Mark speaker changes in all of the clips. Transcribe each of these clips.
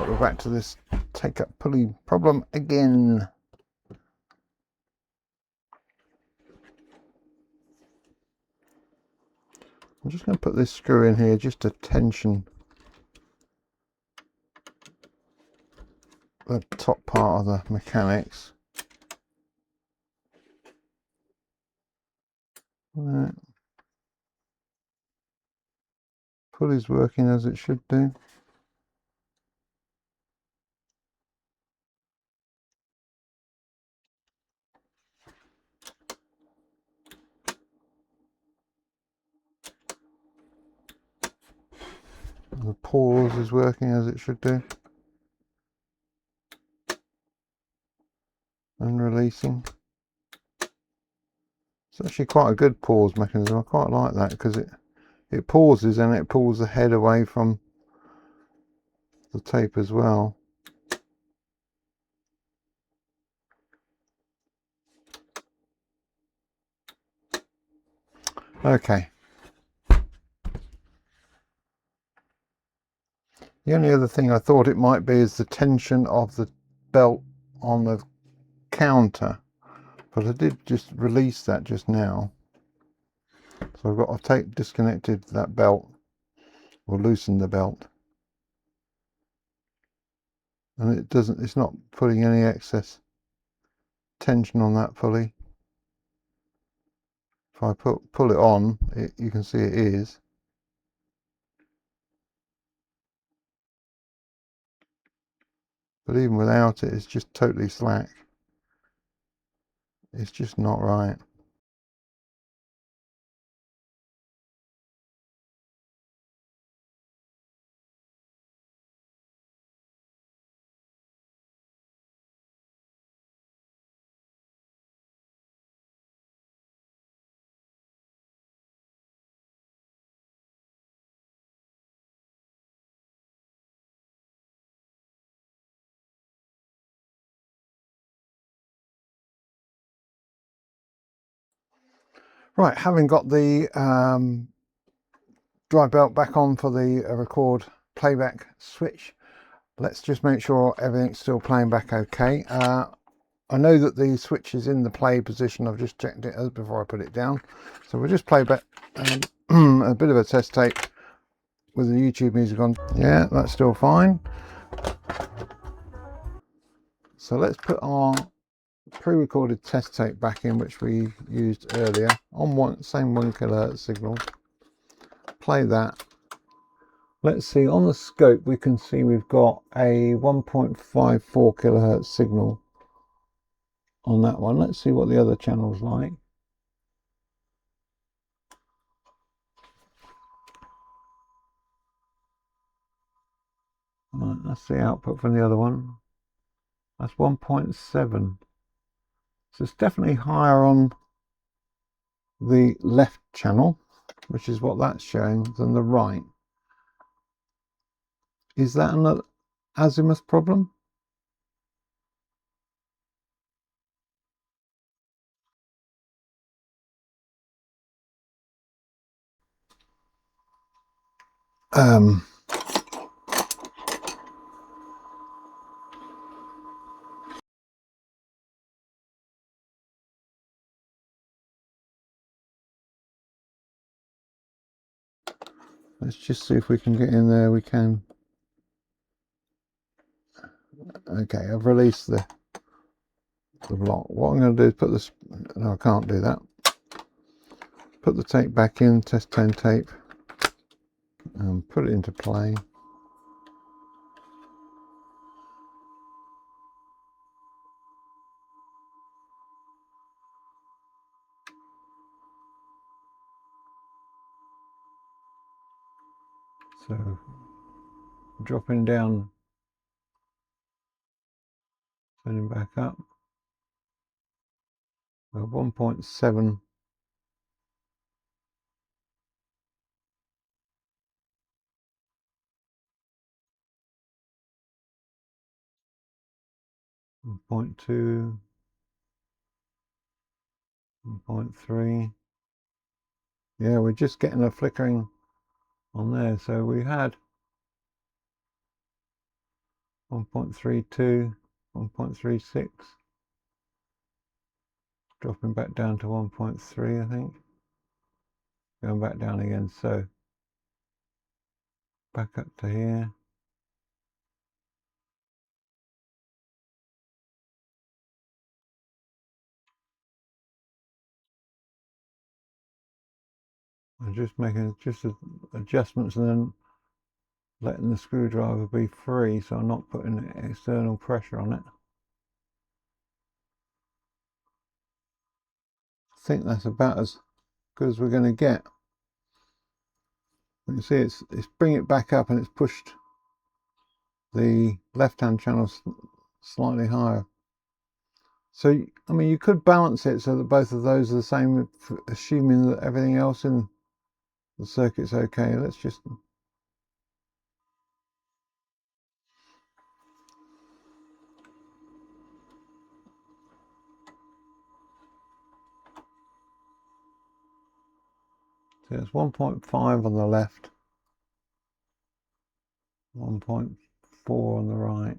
Speaker 1: Right, we're back to this take-up pulley problem again. I'm just going to put this screw in here just to tension the top part of the mechanics. Right. Pulley's working as it should do. The pause is working as it should do. And releasing. It's actually quite a good pause mechanism. I quite like that because it pauses and it pulls the head away from the tape as well. Okay. The only other thing I thought it might be is the tension of the belt on the counter, but I did just release that just now. So I've disconnected that belt, or loosened the belt, and it's not putting any excess tension on that pulley. If I pull it on, you can see it is. But even without it, it's just totally slack. It's just not right. Right, having got the drive belt back on for the record playback switch, let's just make sure everything's still playing back okay. I know that the switch is in the play position. I've just checked it before I put it down. So we'll just play back a bit of a test tape with the YouTube music on. Yeah, that's still fine. So let's put our pre-recorded test tape back in, which we used earlier, on same 1 kHz signal. Play that. Let's see, on the scope we can see we've got a 1.54 kHz signal on that one. Let's see what the other channel's like. Right, that's the output from the other one. That's 1.7. So it's definitely higher on the left channel, which is what that's showing, than the right. Is that an azimuth problem? Let's just see if we can get in there. We can. Okay, I've released the block. What I'm going to do is put this. No, I can't do that. Put the tape back in, test 10 tape, and put it into play. So dropping down, turning back up. 1.7. Point 2, 1.3. Yeah, we're just getting a flickering on there. So we had 1.32, 1.36, dropping back down to 1.3, I think, going back down again, so back up to here. I'm just making adjustments and then letting the screwdriver be free, so I'm not putting external pressure on it. I think that's about as good as we're going to get. You can see it's bring it back up and it's pushed the left-hand channel slightly higher. So, I mean, you could balance it so that both of those are the same, assuming that everything else in the circuit's okay. Let's just... So it's 1.5 on the left, 1.4 on the right.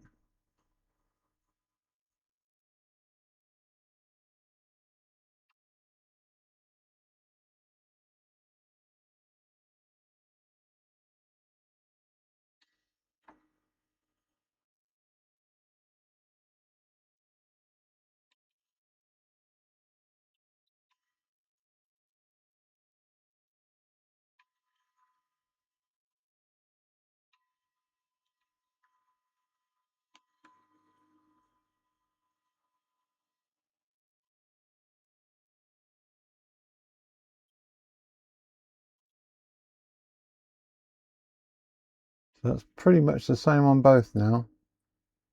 Speaker 1: So that's pretty much the same on both now.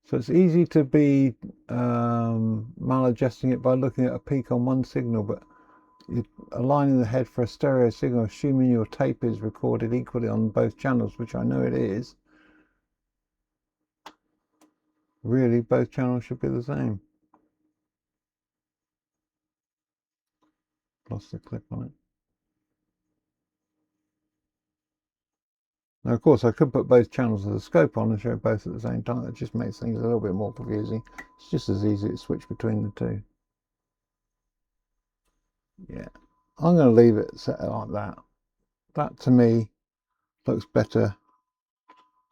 Speaker 1: So it's easy to be maladjusting it by looking at a peak on one signal, but you're aligning the head for a stereo signal, assuming your tape is recorded equally on both channels, which I know it is. Really, both channels should be the same. Lost the clip on it. Now, of course, I could put both channels of the scope on and show both at the same time. That just makes things a little bit more confusing. It's just as easy to switch between the two. Yeah, I'm going to leave it set like that. That, to me, looks better.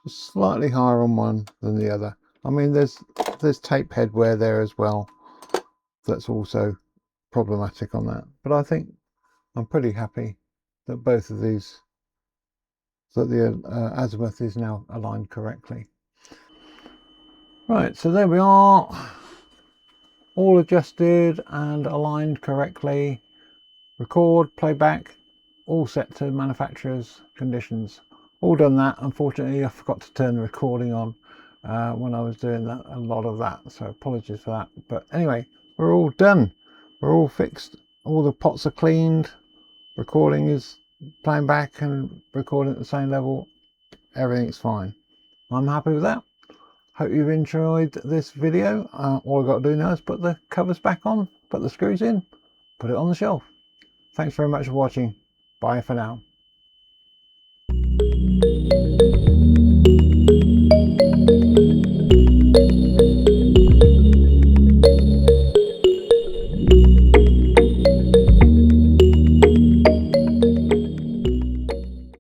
Speaker 1: Just slightly higher on one than the other. I mean, there's tape head wear there as well. That's also problematic on that. But I think I'm pretty happy that both of these, that the azimuth is now aligned correctly. Right, so there we are, all adjusted and aligned correctly. Record, playback, all set to manufacturer's conditions. All done that. Unfortunately, I forgot to turn the recording on when I was doing that, a lot of that, so apologies for that. But anyway, we're all done. We're all fixed. All the pots are cleaned. Recording is playing back and recording at the same level. Everything's fine. I'm happy with that. Hope you've enjoyed this video. All I've got to do now is put the covers back on, put the screws in, put it on the shelf. Thanks very much for watching. Bye for now.